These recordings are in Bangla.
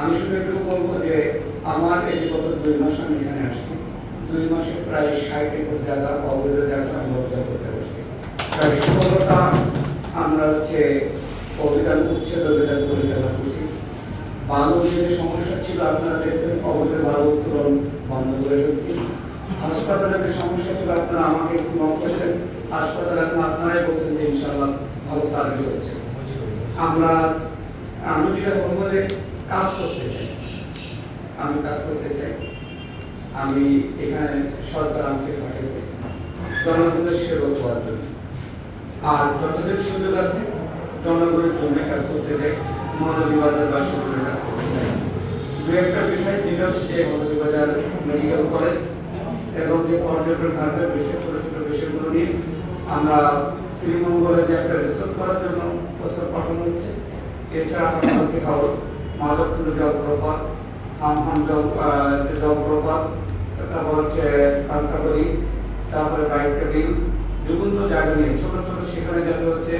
আমি শুধু একটু বলবো যে আমার এই যে গত 2 মাস আমি এখানে আসছি, 2 মাসে প্রায় 60 একর জায়গা অবৈধ জায়গা আমি উদ্ধার করতে পারছি। প্রায় 16টা আমরা উচ্ছেদ অভিযান পরিচালনা করছি। বালুর যে সমস্যা ছিল আপনারা দেখছেন, অবৈধ বালু উত্তোলন বন্ধ করে ফেলছি। হাসপাতালে যে সমস্যা ছিল আপনারা আমাকে নক করছেন, হাসপাতালে এখন আপনারাই বলছেন যে ইনশাআল্লাহ ভালো সার্ভিস হচ্ছে। আমি যেটা বলবো যে কাজ করতে চাই, আমি কাজ করতে চাই। আমি এখানে সরকার আমাকে পাঠিয়েছে জনগণের সেবা করার জন্য, আর যতদিন সুযোগ আছে জনগণের জন্য কাজ করতে চাই, মৌলভীবাজারবাসীর জন্য কাজ করতে চাই। দু একটা বিষয় যেটা হচ্ছে যে মৌলভীবাজার মেডিকেল কলেজ এবং যে পর্যটন হাবের বিষয়, ছোট ছোট বিষয়গুলো নিয়ে আমরা শ্রীমঙ্গলে যে একটা রিসোর্ট করার জন্য প্রস্তাব পাঠানো হচ্ছে। এছাড়া হালকি হাওড়, মাধবপুর জলপ্রপাত, হামহাম জলপ্রপাত, তারপর হচ্ছে কান্তাবলী, তারপরে বাইকাবিল, বিভিন্ন জায়গা নিয়ে ছোট ছোট সেখানে যাতে হচ্ছে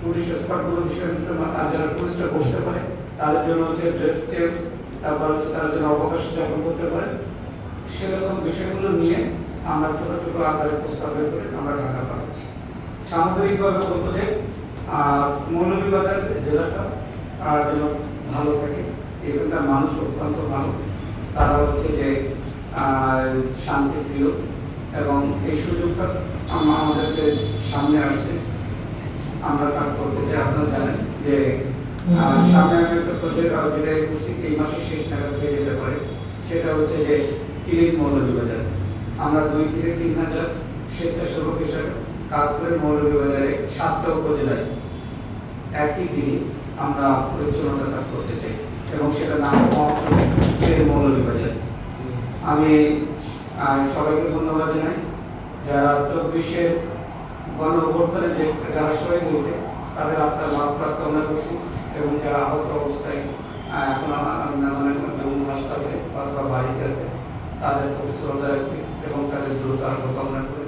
টুরিস্ট স্পটগুলো যারা টুরিস্টরা বসতে পারে তাদের জন্য হচ্ছে ড্রেস চেঞ্জ, তারপর হচ্ছে তারা যেন অবকাশ যাপন করতে পারে, সেরকম বিষয়গুলো নিয়ে আমরা ছোট ছোট আকারে প্রস্তাব করে আমরা ঢাকা পাঠাচ্ছি। সামগ্রিকভাবে বলবো যে মৌলভীবাজার জেলাটা যেন ভালো থাকে, এখানকার মানুষ অত্যন্ত ভালো, তারা হচ্ছে যে শান্তিপ্রিয়, এবং এই সুযোগটা আমাদেরকে সামনে আসছে, আমরা কাজ করতে চাই। আপনারা জানেন যে সামনে আমি একটা প্রজেক্ট যেটা করছি, এই মাসের শেষ নাগাদ হয়ে যেতে পারে, সেটা হচ্ছে যে ক্লিন মৌলভীবাজার। আমরা 2 থেকে 3 হাজার স্বেচ্ছাসেবক হিসাবে কাজ করে মৌলভীবাজারে 7টা উপজেলায় একই দিনে আমরা পরিচ্ছন্নতার কাজ করতে চাই, এবং সেটা নাম মৌলভীবাজার। আমি সবাইকে ধন্যবাদ জানাই, যারা 24-এর গণ অভ্যুত্থানে যে যারা শহীদ হয়েছে তাদের আত্মার মাগফিরাত কামনা করছি, এবং যারা আহত অবস্থায় এখন হাসপাতালে অথবা বাড়িতে আছে তাদের প্রতি শ্রদ্ধা রাখছি এবং তাদের দ্রুত আরোগ্য কামনা করে